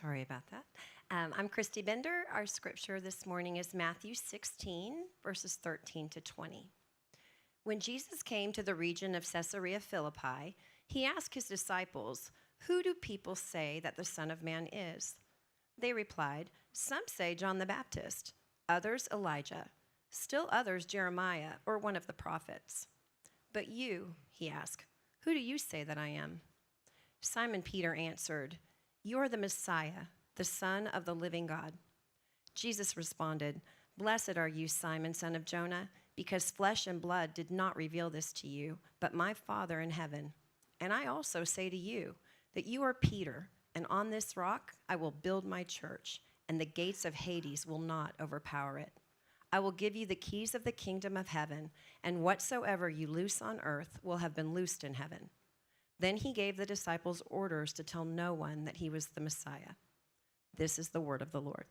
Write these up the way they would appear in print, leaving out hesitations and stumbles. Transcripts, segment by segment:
Sorry about that. I'm Christy Bender. Our scripture this morning is Matthew 16, verses 13 to 20. When Jesus came to the region of Caesarea Philippi, he asked his disciples, "Who do people say that the Son of Man is?" They replied, "Some say John the Baptist, others Elijah, still others Jeremiah or one of the prophets." "But you," he asked, "who do you say that I am?" Simon Peter answered, "You are the Messiah, the Son of the living God." Jesus responded, "Blessed are you, Simon, son of Jonah, because flesh and blood did not reveal this to you, but my Father in heaven. And I also say to you that you are Peter, and on this rock I will build my church, and the gates of Hades will not overpower it. I will give you the keys of the kingdom of heaven, and whatsoever you loose on earth will have been loosed in heaven." Then he gave the disciples orders to tell no one that he was the Messiah. This is the word of the Lord.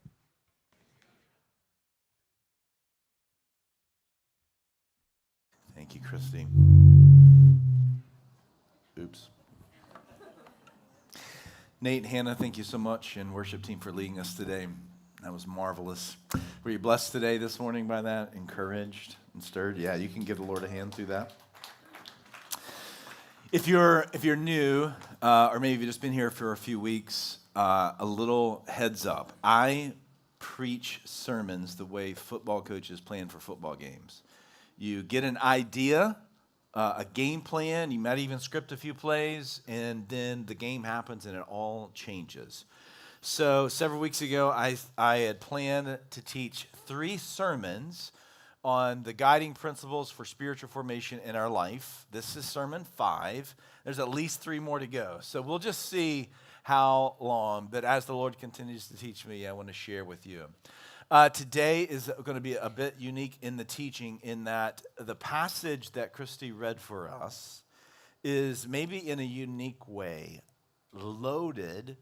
Thank you, Christy. Oops. Nate, Hannah, thank you so much, and worship team for leading us today. That was marvelous. Were you blessed today, this morning, by that? Encouraged and stirred? Yeah, you can give the Lord a hand through that. If you're new, or maybe you've just been here for a few weeks, a little heads up. I preach sermons the way football coaches plan for football games. You get an idea, a game plan, you might even script a few plays, and then the game happens and it all changes. So several weeks ago, I had planned to teach 3 sermons on the guiding principles for spiritual formation in our life. This is sermon 5. There's at least 3 more to go. So we'll just see how long, but as the Lord continues to teach me, I want to share with you. Today is going to be a bit unique in the teaching in that the passage that Christy read for us is maybe in a unique way loaded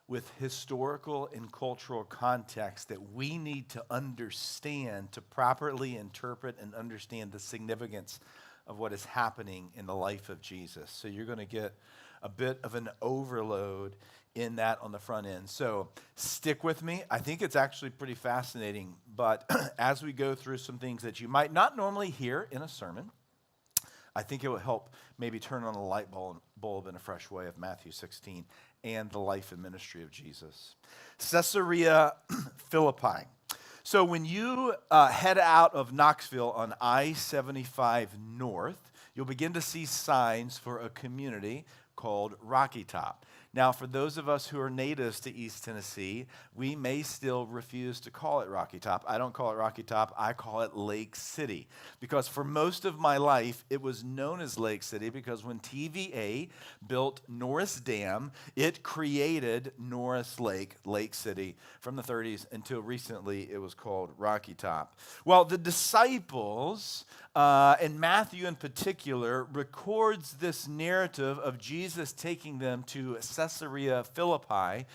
with historical and cultural context that we need to understand to properly interpret and understand the significance of what is happening in the life of Jesus. So you're going to get a bit of an overload in that on the front end. So stick with me. I think it's actually pretty fascinating, but as we go through some things that you might not normally hear in a sermon, I think it will help maybe turn on a light bulb in a fresh way of Matthew 16 and the life and ministry of Jesus. Caesarea Philippi. So when you head out of Knoxville on I-75 North, you'll begin to see signs for a community called Rocky Top. Now, for those of us who are natives to East Tennessee, we may still refuse to call it Rocky Top. I don't call it Rocky Top, I call it Lake City. Because for most of my life, it was known as Lake City because when TVA built Norris Dam, it created Norris Lake, Lake City, from the 30s until recently it was called Rocky Top. Well, the disciples, and Matthew in particular, records this narrative of Jesus taking them to Caesarea Philippi.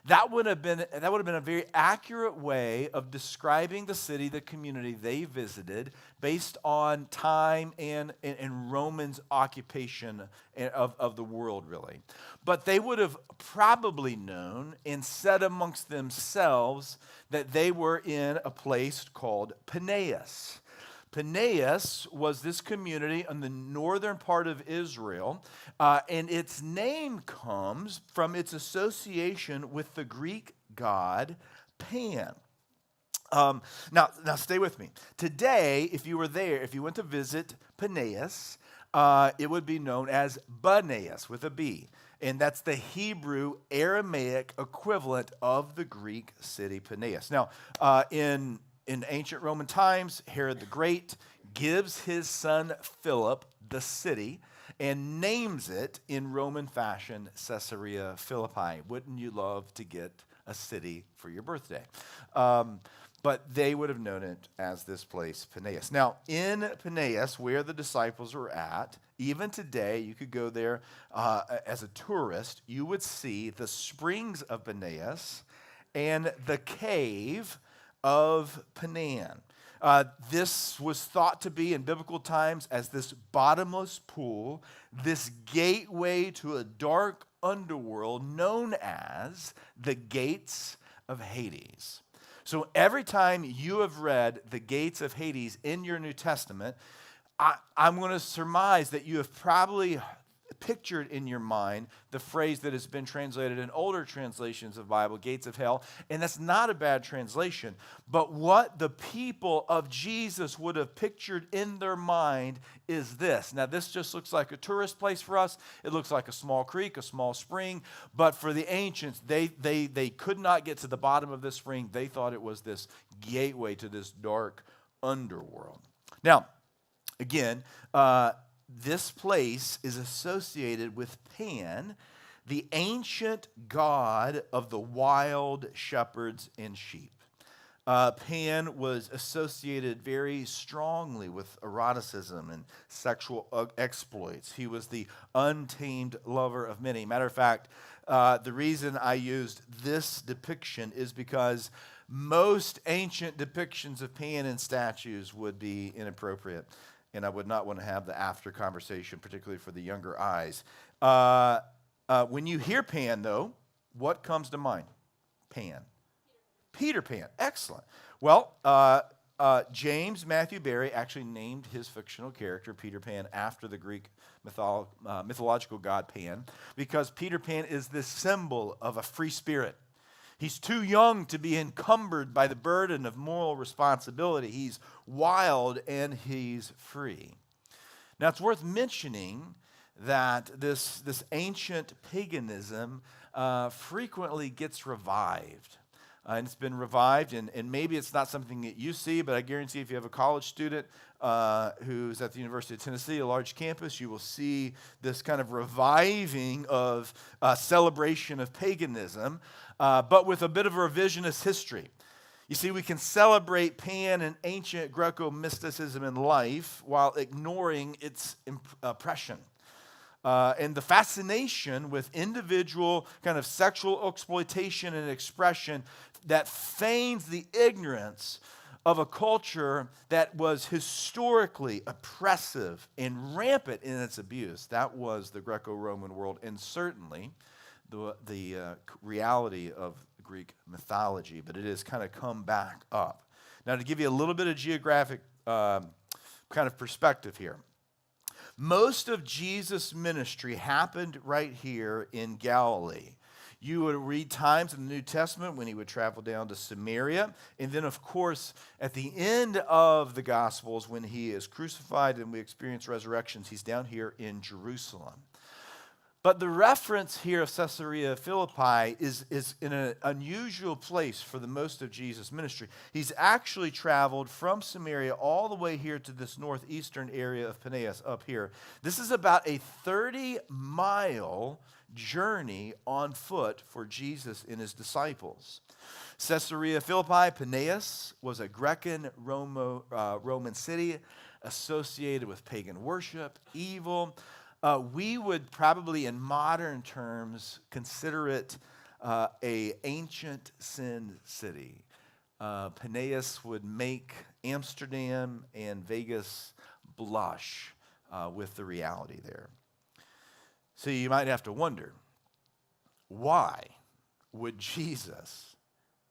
That would have been a very accurate way of describing the city, the community they visited, based on time and Romans' occupation of the world, really. But they would have probably known and said amongst themselves that they were in a place called Peneus. Peneus was this community in the northern part of Israel, and its name comes from its association with the Greek god Pan. Now stay with me. Today, if you were there, if you went to visit Peneus, it would be known as Banaeus with a B. And that's the Hebrew Aramaic equivalent of the Greek city Peneus. Now, in ancient Roman times, Herod the Great gives his son Philip the city and names it in Roman fashion Caesarea Philippi. Wouldn't you love to get a city for your birthday? But they would have known it as this place, Peneus. Now, in Peneus, where the disciples were at, even today, you could go there as a tourist. You would see the springs of Peneus and the cave of Panan. This was thought to be in biblical times as this bottomless pool, this gateway to a dark underworld known as the gates of Hades. So every time you have read the gates of Hades in your New Testament, I'm going to surmise that you have probably pictured in your mind the phrase that has been translated in older translations of Bible, gates of hell, and that's not a bad translation. But what the people of Jesus would have pictured in their mind is this. Now, this just looks like a tourist place for us. It looks like a small creek, a small spring, but for the ancients, they could not get to the bottom of this spring. They thought it was this gateway to this dark underworld. Now, again, this place is associated with Pan, the ancient god of the wild shepherds and sheep. Pan was associated very strongly with eroticism and sexual exploits. He was the untamed lover of many. Matter of fact, the reason I used this depiction is because most ancient depictions of Pan in statues would be inappropriate. And I would not want to have the after conversation, particularly for the younger eyes. When you hear Pan, though, what comes to mind? Pan. Peter Pan. Excellent. Well, James Matthew Barrie actually named his fictional character, Peter Pan, after the Greek mythological god Pan, because Peter Pan is the symbol of a free spirit. He's too young to be encumbered by the burden of moral responsibility. He's wild and he's free. Now, it's worth mentioning that this ancient paganism frequently gets revived. And it's been revived, and maybe it's not something that you see, but I guarantee if you have a college student who's at the University of Tennessee, a large campus, you will see this kind of reviving of celebration of paganism, but with a bit of a revisionist history. You see, we can celebrate Pan and ancient Greco-mysticism in life while ignoring its oppression. And the fascination with individual kind of sexual exploitation and expression that feigns the ignorance of a culture that was historically oppressive and rampant in its abuse. That was the Greco-Roman world, and certainly the reality of Greek mythology, but it has kind of come back up. Now, to give you a little bit of geographic kind of perspective here, most of Jesus' ministry happened right here in Galilee. You would read times in the New Testament when he would travel down to Samaria. And then, of course, at the end of the Gospels, when he is crucified and we experience resurrections, he's down here in Jerusalem. But the reference here of Caesarea Philippi is in an unusual place for the most of Jesus' ministry. He's actually traveled from Samaria all the way here to this northeastern area of Peneus up here. This is about a 30-mile journey on foot for Jesus and his disciples. Caesarea Philippi, Peneus, was a Greco-Roman city associated with pagan worship, evil. We would probably, in modern terms, consider it a ancient sin city. Peneus would make Amsterdam and Vegas blush with the reality there. So you might have to wonder, why would Jesus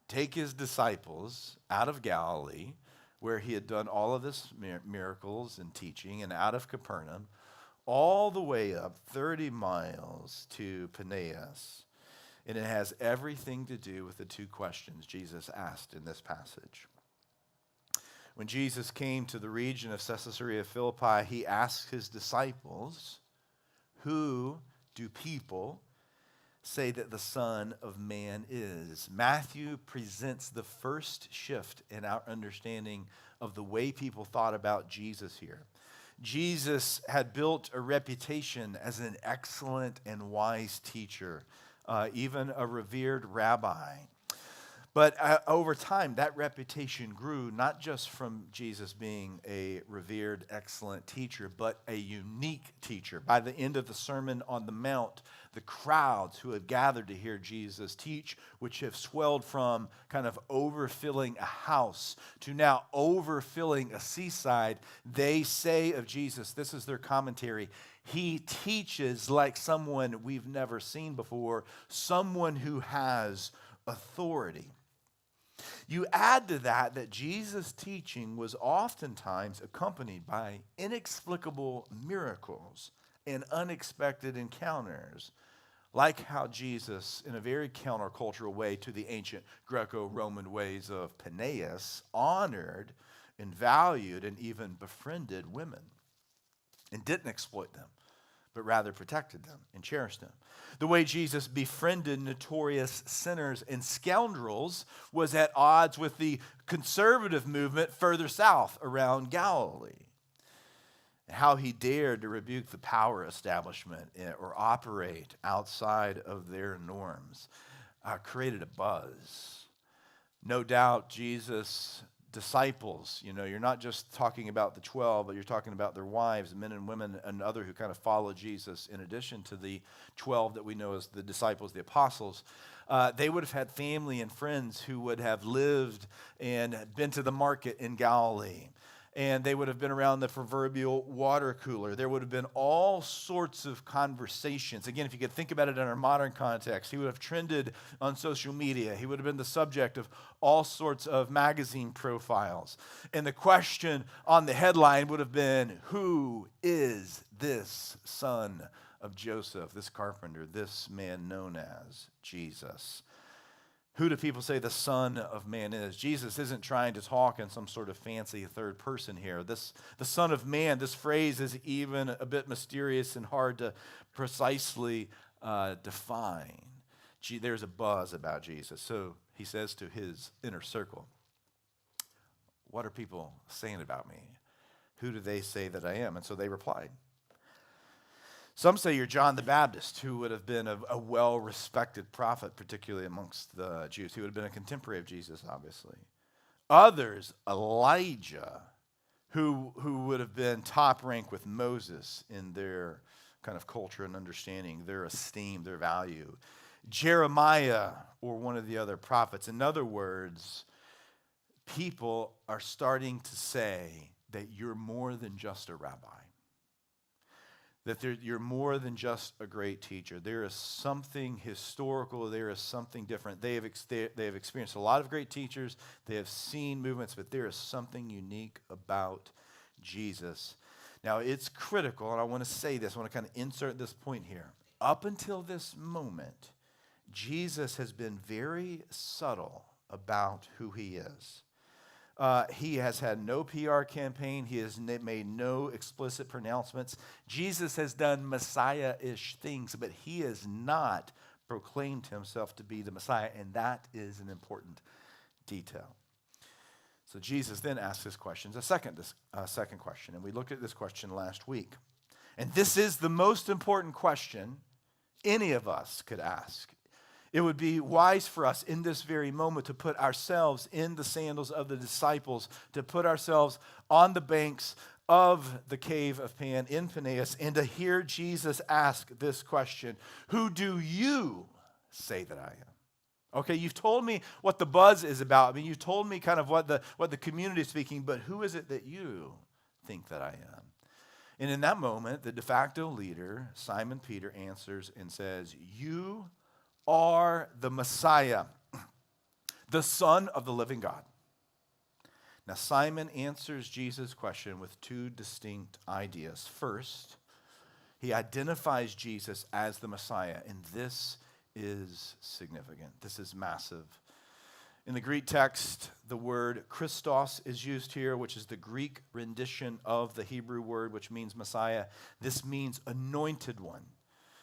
take his disciples out of Galilee, where he had done all of this miracles and teaching, and out of Capernaum, all the way up 30 miles to Peneus? And it has everything to do with the two questions Jesus asked in this passage. When Jesus came to the region of Caesarea Philippi, he asked his disciples, "Who do people say that the Son of Man is?" Matthew presents the first shift in our understanding of the way people thought about Jesus here. Jesus had built a reputation as an excellent and wise teacher, even a revered rabbi. But over time, that reputation grew not just from Jesus being a revered, excellent teacher, but a unique teacher. By the end of the Sermon on the Mount, the crowds who had gathered to hear Jesus teach, which have swelled from kind of overfilling a house to now overfilling a seaside, they say of Jesus, this is their commentary, He teaches like someone we've never seen before, someone who has authority. You add to that Jesus' teaching was oftentimes accompanied by inexplicable miracles and unexpected encounters, like how Jesus, in a very countercultural way to the ancient Greco-Roman ways of Peneus, honored and valued and even befriended women and didn't exploit them, but rather protected them and cherished them. The way Jesus befriended notorious sinners and scoundrels was at odds with the conservative movement further south around Galilee. How he dared to rebuke the power establishment or operate outside of their norms created a buzz. No doubt Jesus' disciples, you're not just talking about the 12, but you're talking about their wives, men and women, and other who kind of follow Jesus in addition to the 12 that we know as the disciples, the apostles. They would have had family and friends who would have lived and been to the market in Galilee. And they would have been around the proverbial water cooler. There would have been all sorts of conversations. Again, if you could think about it in our modern context, he would have trended on social media. He would have been the subject of all sorts of magazine profiles. And the question on the headline would have been, who is this son of Joseph, this carpenter, this man known as Jesus? Who do people say the Son of Man is? Jesus isn't trying to talk in some sort of fancy third person here. The Son of Man, this phrase is even a bit mysterious and hard to precisely define. There's a buzz about Jesus. So he says to his inner circle, what are people saying about me? Who do they say that I am? And so they replied. Some say you're John the Baptist, who would have been a well-respected prophet, particularly amongst the Jews. He would have been a contemporary of Jesus, obviously. Others, Elijah, who would have been top rank with Moses in their kind of culture and understanding, their esteem, their value. Jeremiah, or one of the other prophets. In other words, people are starting to say that you're more than just a rabbi. That you're more than just a great teacher. There is something historical. There is something different. They have experienced a lot of great teachers. They have seen movements, but there is something unique about Jesus. Now, it's critical, and I want to say this. I want to kind of insert this point here. Up until this moment, Jesus has been very subtle about who he is. He has had no PR campaign. He has made no explicit pronouncements. Jesus has done Messiah-ish things, but he has not proclaimed himself to be the Messiah, and that is an important detail. So Jesus then asks his questions, a second question, and we looked at this question last week. And this is the most important question any of us could ask. It would be wise for us in this very moment to put ourselves in the sandals of the disciples, to put ourselves on the banks of the cave of Pan in Peneus, and to hear Jesus ask this question, who do you say that I am? Okay, you've told me what the buzz is about. I mean, you've told me kind of what the community is speaking, but who is it that you think that I am? And in that moment, the de facto leader, Simon Peter, answers and says, you are the Messiah, the Son of the living God. Now, Simon answers Jesus' question with two distinct ideas. First, he identifies Jesus as the Messiah, and this is significant. This is massive. In the Greek text, the word Christos is used here, which is the Greek rendition of the Hebrew word, which means Messiah. This means anointed one.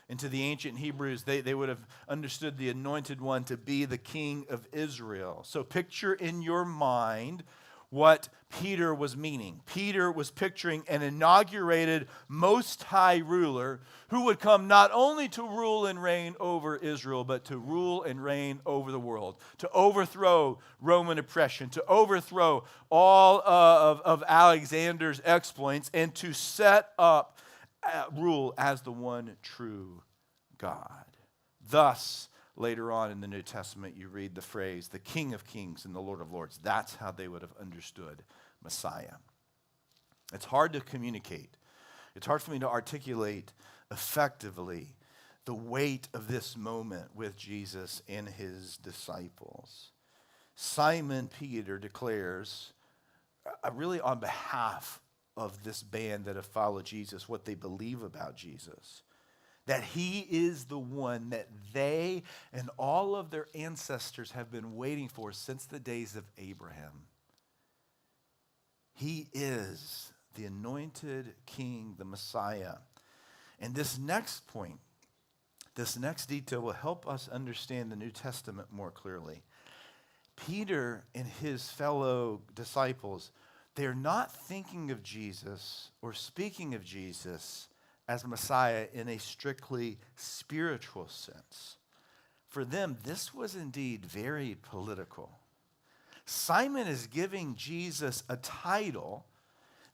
And to the ancient Hebrews, they would have understood the anointed one to be the king of Israel. So picture in your mind what Peter was meaning. Peter was picturing an inaugurated Most High ruler who would come not only to rule and reign over Israel, but to rule and reign over the world, to overthrow Roman oppression, to overthrow all of Alexander's exploits, and to set up rule as the one true God. Thus, later on in the New Testament, you read the phrase, the King of Kings and the Lord of Lords. That's how they would have understood Messiah. It's hard to communicate It's hard for me to articulate effectively the weight of this moment with Jesus and his disciples. Simon Peter declares, really on behalf of this band that have followed Jesus, what they believe about Jesus, that he is the one that they and all of their ancestors have been waiting for since the days of Abraham. He is the anointed king, the Messiah. And this next point, this next detail will help us understand the New Testament more clearly. Peter and his fellow disciples, they're not thinking of Jesus or speaking of Jesus as Messiah in a strictly spiritual sense. For them, this was indeed very political. Simon is giving Jesus a title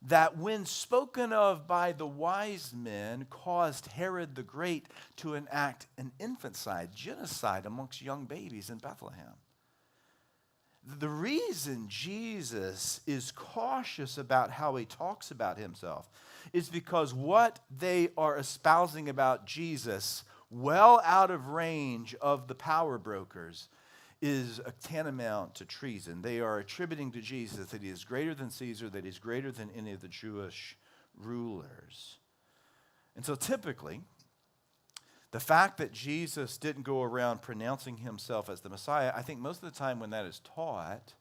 that, when spoken of by the wise men, caused Herod the Great to enact an infanticide, genocide amongst young babies in Bethlehem. The reason Jesus is cautious about how he talks about himself is because what they are espousing about Jesus, well out of range of the power brokers, is a tantamount to treason. They are attributing to Jesus that he is greater than Caesar, that he's greater than any of the Jewish rulers. And so typically, the fact that Jesus didn't go around pronouncing himself as the Messiah, I think most of the time when that is taught,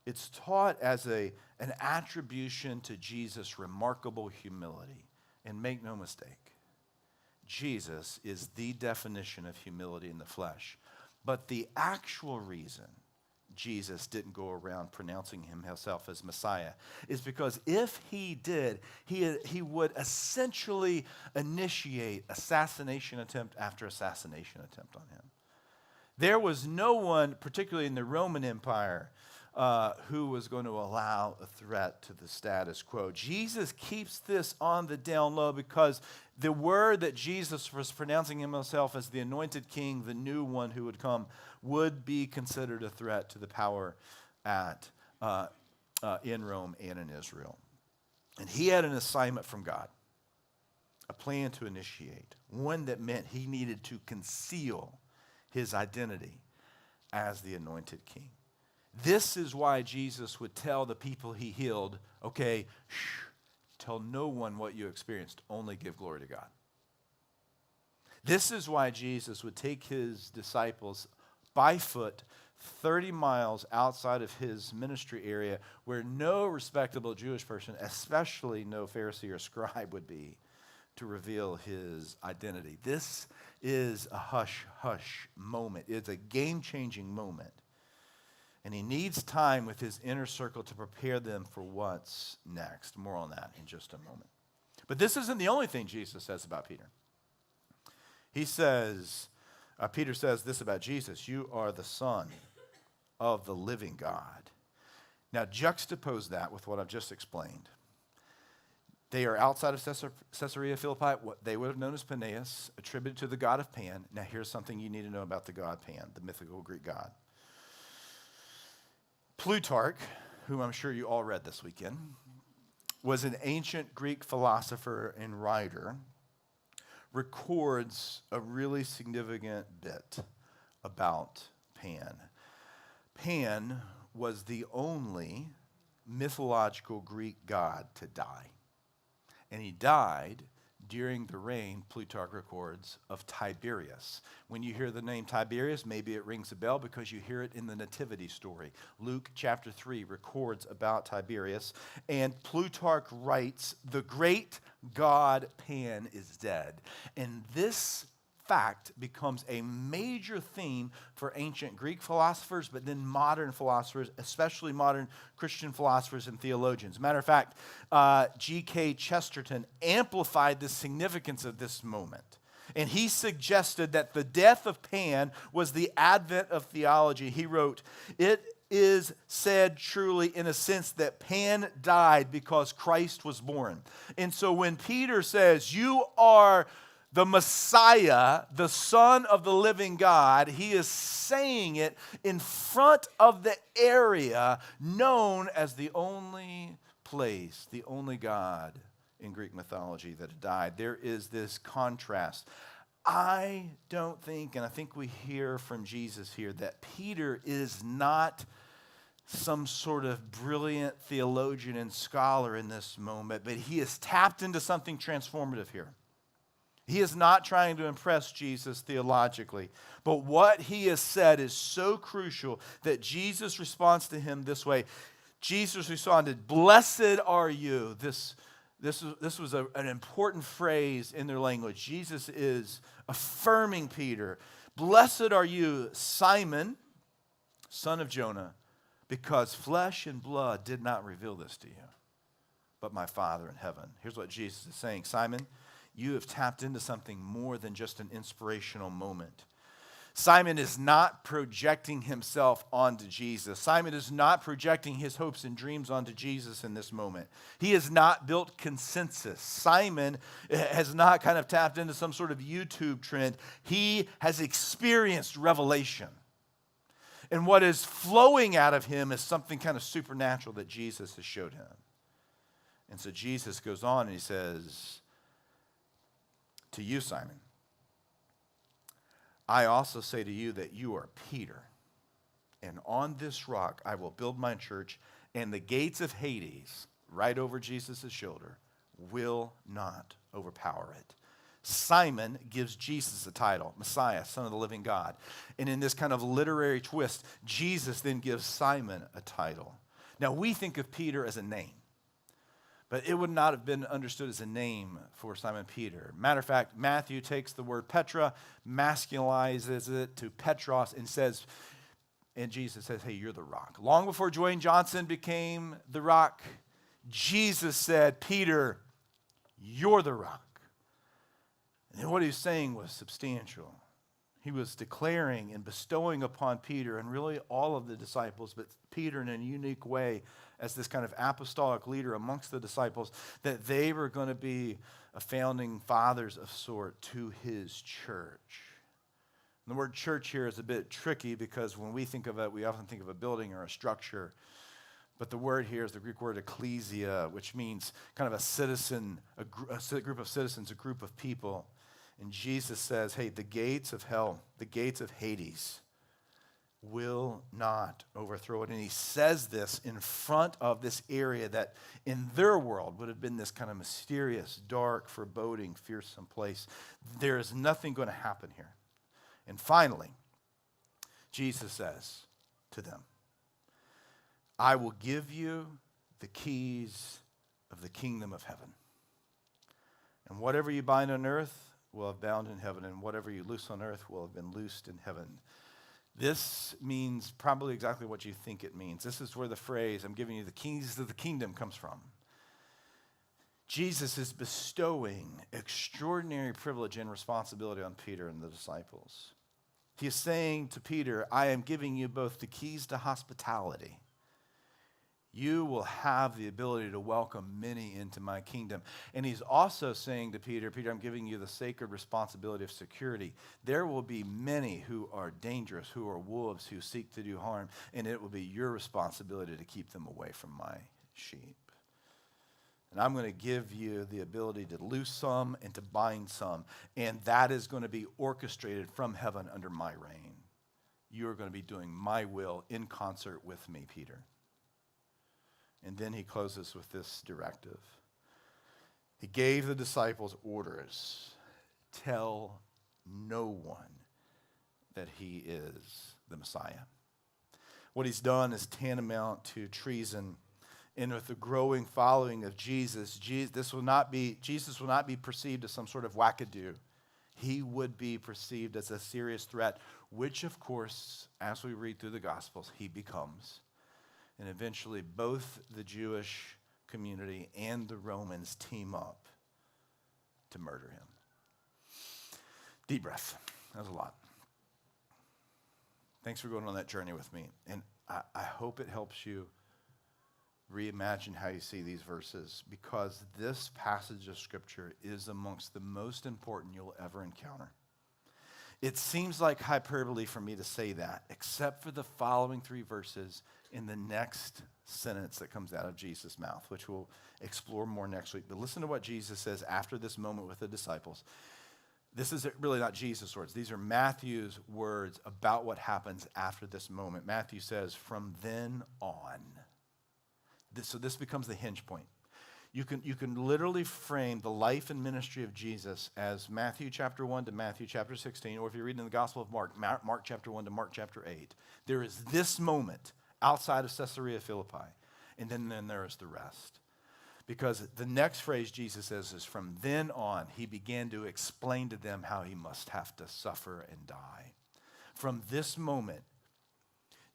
it's taught as an attribution to Jesus' remarkable humility. And make no mistake, Jesus is the definition of humility in the flesh. But the actual reason Jesus didn't go around pronouncing himself as Messiah is because if he did, he would essentially initiate assassination attempt after assassination attempt on him. There was no one, particularly in the Roman Empire, who was going to allow a threat to the status quo. Jesus keeps this on the down low because the word that Jesus was pronouncing himself as the anointed king, the new one who would come, would be considered a threat to the power in Rome and in Israel. And he had an assignment from God, a plan to initiate, one that meant he needed to conceal his identity as the anointed king. This is why Jesus would tell the people he healed, okay, tell no one what you experienced, only give glory to God. This is why Jesus would take his disciples by foot 30 miles outside of his ministry area where no respectable Jewish person, especially no Pharisee or scribe, would be, to reveal his identity. This is a hush-hush moment. It's a game-changing moment. And he needs time with his inner circle to prepare them for what's next. More on that in just a moment. But this isn't the only thing Jesus says about Peter. He says, Peter says this about Jesus: you are the Son of the living God. Now juxtapose that with what I've just explained. They are outside of Caesarea Philippi, what they would have known as Peneus, attributed to the god of Pan. Now here's something you need to know about the god Pan, the mythical Greek god. Plutarch, whom I'm sure you all read this weekend, was an ancient Greek philosopher and writer, records a really significant bit about Pan. Pan was the only mythological Greek god to die. And he died during the reign, Plutarch records, of Tiberius. When you hear the name Tiberius, maybe it rings a bell because you hear it in the Nativity story. Luke chapter 3 records about Tiberius, and Plutarch writes, the great god Pan is dead. And this fact becomes a major theme for ancient Greek philosophers, but then modern philosophers, especially modern Christian philosophers and theologians. Matter of fact, G.K. Chesterton amplified the significance of this moment. And he suggested that the death of Pan was the advent of theology. He wrote, it is said truly in a sense that Pan died because Christ was born. And so when Peter says, you are the Messiah, the Son of the living God, he is saying it in front of the area known as the only place, the only God in Greek mythology that had died. There is this contrast. I don't think, and I think we hear from Jesus here, that Peter is not some sort of brilliant theologian and scholar in this moment, but he has tapped into something transformative here. He is not trying to impress Jesus theologically, but what he has said is so crucial that Jesus responds to him this way. Jesus responded, "Blessed are you." This was an important phrase in their language. Jesus is affirming Peter. "Blessed are you, Simon, son of Jonah, because flesh and blood did not reveal this to you, but my Father in heaven." Here's what Jesus is saying. Simon, you have tapped into something more than just an inspirational moment. Simon is not projecting himself onto Jesus. Simon is not projecting his hopes and dreams onto Jesus in this moment. He has not built consensus. Simon has not kind of tapped into some sort of YouTube trend. He has experienced revelation. And what is flowing out of him is something kind of supernatural that Jesus has showed him. And so Jesus goes on and he says, "To you, Simon, I also say to you that you are Peter, and on this rock I will build my church, and the gates of Hades," right over Jesus' shoulder, "will not overpower it." Simon gives Jesus a title, Messiah, Son of the living God. And in this kind of literary twist, Jesus then gives Simon a title. Now, we think of Peter as a name, but it would not have been understood as a name for Simon Peter. Matter of fact, Matthew takes the word Petra, masculinizes it to Petros, and says, and Jesus says, "Hey, you're the rock." Long before Dwayne Johnson became the rock, Jesus said, "Peter, you're the rock." And what he was saying was substantial. He was declaring and bestowing upon Peter and really all of the disciples, but Peter in a unique way as this kind of apostolic leader amongst the disciples, that they were going to be a founding fathers of sort to his church. And the word church here is a bit tricky because when we think of it, we often think of a building or a structure. But the word here is the Greek word ecclesia, which means kind of a citizen, a group of citizens, a group of people. And Jesus says, hey, the gates of hell, the gates of Hades will not overthrow it. And he says this in front of this area that in their world would have been this kind of mysterious, dark, foreboding, fearsome place. There is nothing going to happen here. And finally, Jesus says to them, "I will give you the keys of the kingdom of heaven. And whatever you bind on earth will have bound in heaven, and whatever you loose on earth will have been loosed in heaven." This means probably exactly what you think it means. This is where the phrase, "I'm giving you the keys of the kingdom," comes from. Jesus is bestowing extraordinary privilege and responsibility on Peter and the disciples. He is saying to Peter, "I am giving you both the keys to hospitality. You will have the ability to welcome many into my kingdom." And he's also saying to Peter, "Peter, I'm giving you the sacred responsibility of security. There will be many who are dangerous, who are wolves, who seek to do harm, and it will be your responsibility to keep them away from my sheep. And I'm going to give you the ability to loose some and to bind some, and that is going to be orchestrated from heaven under my reign. You are going to be doing my will in concert with me, Peter." And then he closes with this directive. He gave the disciples orders: tell no one that he is the Messiah. What he's done is tantamount to treason. And with the growing following of Jesus, Jesus will not be perceived as some sort of wackadoo. He would be perceived as a serious threat, which, of course, as we read through the Gospels, he becomes. And eventually both the Jewish community and the Romans team up to murder him. Deep breath. That was a lot. Thanks for going on that journey with me. And I hope it helps you reimagine how you see these verses, because this passage of Scripture is amongst the most important you'll ever encounter. It seems like hyperbole for me to say that, except for the following 3 verses in the next sentence that comes out of Jesus' mouth, which we'll explore more next week. But listen to what Jesus says after this moment with the disciples. This is really not Jesus' words. These are Matthew's words about what happens after this moment. Matthew says, from then on. So this becomes the hinge point. You can literally frame the life and ministry of Jesus as Matthew chapter 1 to Matthew chapter 16, or if you're reading in the Gospel of Mark, Mark chapter 1 to Mark chapter 8. There is this moment outside of Caesarea Philippi, and then there is the rest. Because the next phrase Jesus says is, from then on, he began to explain to them how he must have to suffer and die. From this moment,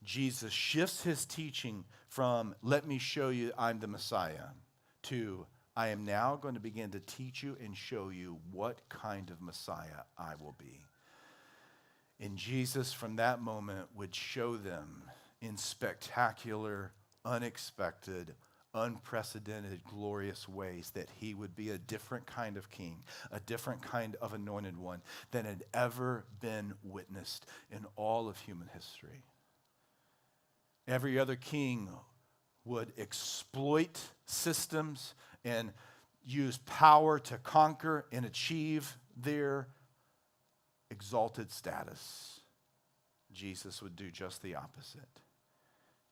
Jesus shifts his teaching from, let me show you I'm the Messiah, to, I am now going to begin to teach you and show you what kind of Messiah I will be. And Jesus, from that moment, would show them in spectacular, unexpected, unprecedented, glorious ways that he would be a different kind of king, a different kind of anointed one than had ever been witnessed in all of human history. Every other king would exploit systems and use power to conquer and achieve their exalted status. Jesus would do just the opposite.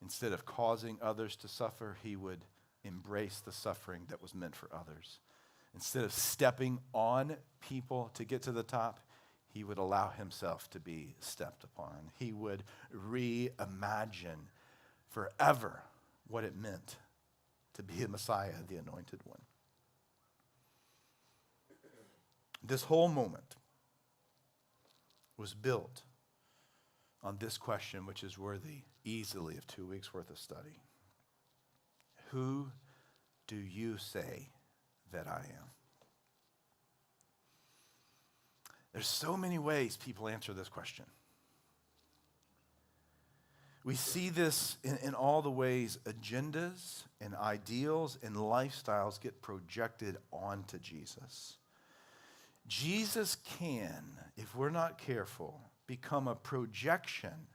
Instead of causing others to suffer, he would embrace the suffering that was meant for others. Instead of stepping on people to get to the top, he would allow himself to be stepped upon. He would reimagine forever what it meant to be a Messiah, the anointed one. This whole moment was built on this question, which is worthy easily of 2 weeks' worth of study. Who do you say that I am? There's so many ways people answer this question. We see this in all the ways agendas and ideals and lifestyles get projected onto Jesus. Jesus can, if we're not careful, become a projection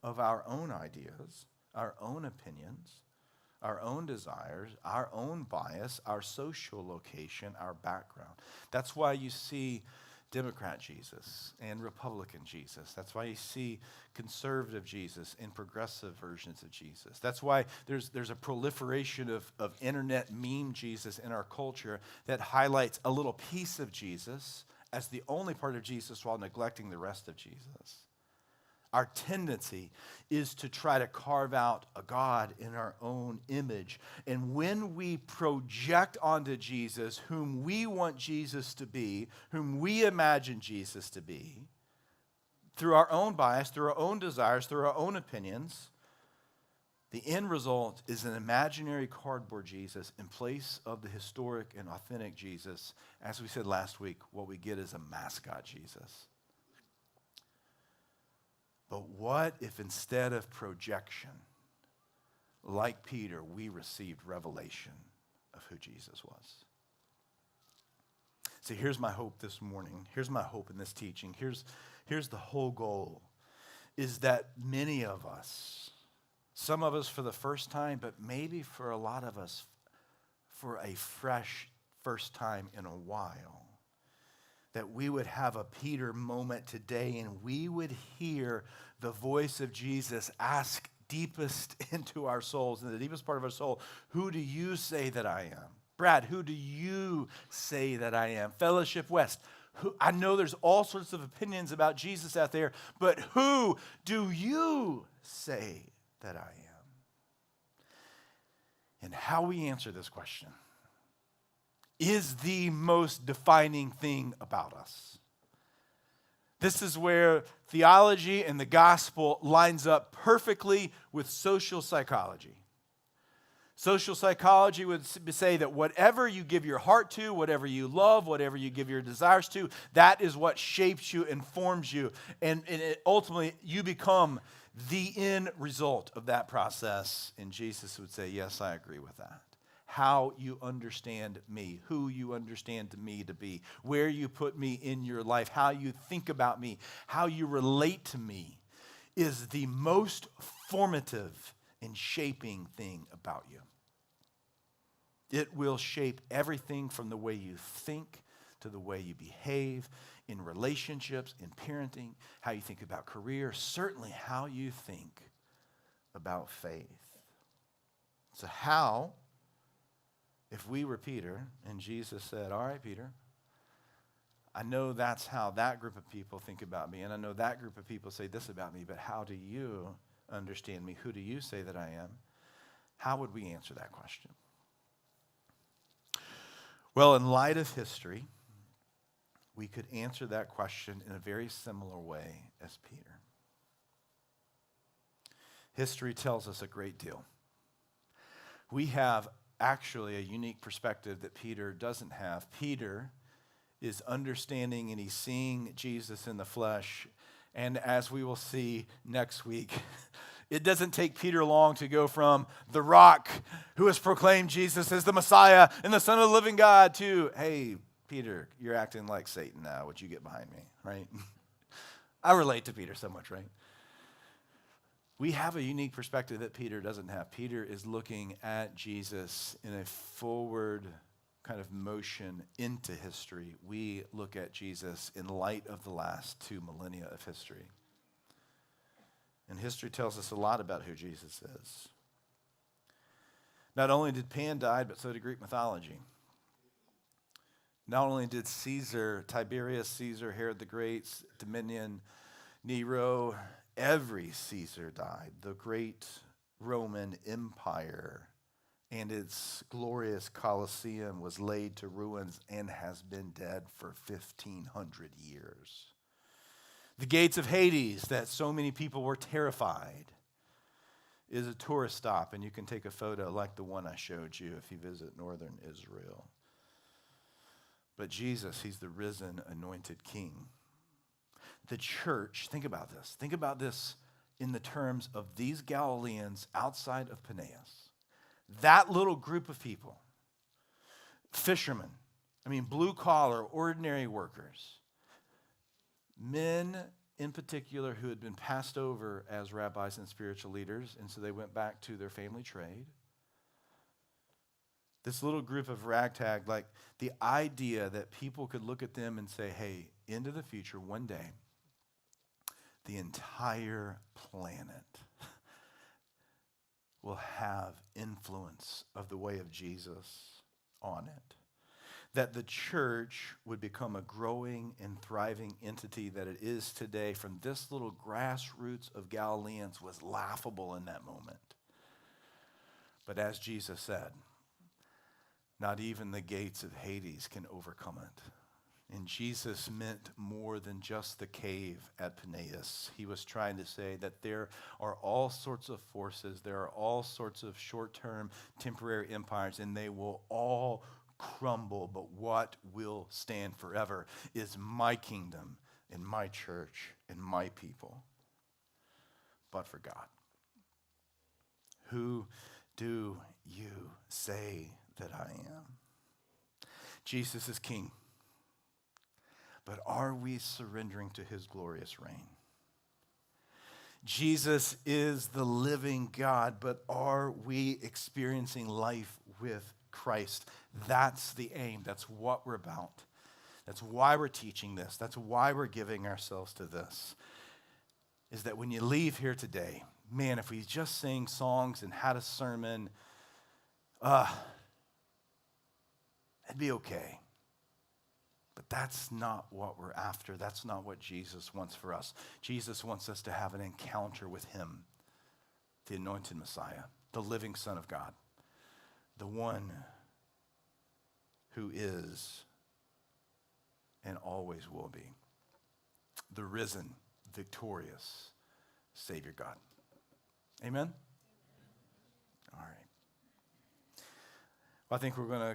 of our own ideas, our own opinions, our own desires, our own bias, our social location, our background. That's why you see Democrat Jesus and Republican Jesus. That's why you see conservative Jesus and progressive versions of Jesus. That's why there's a proliferation of internet meme Jesus in our culture that highlights a little piece of Jesus as the only part of Jesus while neglecting the rest of Jesus. Our tendency is to try to carve out a God in our own image. And when we project onto Jesus whom we want Jesus to be, whom we imagine Jesus to be, through our own bias, through our own desires, through our own opinions, the end result is an imaginary cardboard Jesus in place of the historic and authentic Jesus. As we said last week, what we get is a mascot Jesus. But what if instead of projection, like Peter, we received revelation of who Jesus was? See, here's my hope this morning. Here's my hope in this teaching. Here's the whole goal, is that many of us, some of us for the first time, but maybe for a lot of us for a fresh first time in a while, that we would have a Peter moment today and we would hear the voice of Jesus ask deepest into our souls, in the deepest part of our soul, who do you say that I am? Brad, who do you say that I am? Fellowship West, I know there's all sorts of opinions about Jesus out there, but who do you say that I am? And how we answer this question is the most defining thing about us. This is where theology and the gospel lines up perfectly with social psychology. Social psychology would say that whatever you give your heart to, whatever you love, whatever you give your desires to, that is what shapes you and forms you. And ultimately, you become the end result of that process. And Jesus would say, yes, I agree with that. how you understand me, who you understand me to be, where you put me in your life, how you think about me, how you relate to me is the most formative and shaping thing about you. It will shape everything from the way you think to the way you behave in relationships, in parenting, how you think about career, certainly how you think about faith. So how, if we were Peter and Jesus said, all right, Peter, I know that's how that group of people think about me, and I know that group of people say this about me, but how do you understand me? Who do you say that I am? How would we answer that question? Well, in light of history, we could answer that question in a very similar way as Peter. History tells us a great deal. We have actually a unique perspective that Peter doesn't have. Peter is understanding and he's seeing Jesus in the flesh. And as we will see next week, it doesn't take Peter long to go from the rock who has proclaimed Jesus as the Messiah and the Son of the living God to, hey, Peter, you're acting like Satan now. Would you get behind me, right? I relate to Peter so much, right? We have a unique perspective that Peter doesn't have. Peter is looking at Jesus in a forward kind of motion into history. We look at Jesus in light of the last 2 millennia of history. And history tells us a lot about who Jesus is. Not only did Pan die, but so did Greek mythology. Not only did Caesar, Tiberius Caesar, Herod the Great, Dominion, Nero, every Caesar died. The great Roman Empire and its glorious Colosseum was laid to ruins and has been dead for 1,500 years. The gates of Hades, that so many people were terrified, is a tourist stop, and you can take a photo like the one I showed you if you visit northern Israel. But Jesus, he's the risen, anointed king. The church, think about this. Think about this in the terms of these Galileans outside of Peneus. That little group of people, fishermen, blue collar, ordinary workers, men in particular who had been passed over as rabbis and spiritual leaders, and so they went back to their family trade. This little group of ragtag, like the idea that people could look at them and say, hey, into the future, one day, the entire planet will have influence of the way of Jesus on it. That the church would become a growing and thriving entity that it is today from this little grassroots of Galileans was laughable in that moment. But as Jesus said, not even the gates of Hades can overcome it. And Jesus meant more than just the cave at Peneus. He was trying to say that there are all sorts of forces, there are all sorts of short-term, temporary empires, and they will all crumble, but what will stand forever is my kingdom and my church and my people. But for God, who do you say that I am? Jesus is king. But are we surrendering to his glorious reign? Jesus is the living God, but are we experiencing life with Christ? That's the aim. That's what we're about. That's why we're teaching this. That's why we're giving ourselves to this. Is that when you leave here today, man, if we just sang songs and had a sermon, it'd be okay. But that's not what we're after. That's not what Jesus wants for us. Jesus wants us to have an encounter with him, the anointed Messiah, the living Son of God, the one who is and always will be the risen, victorious Savior God. Amen? All right. Well, I think we're going to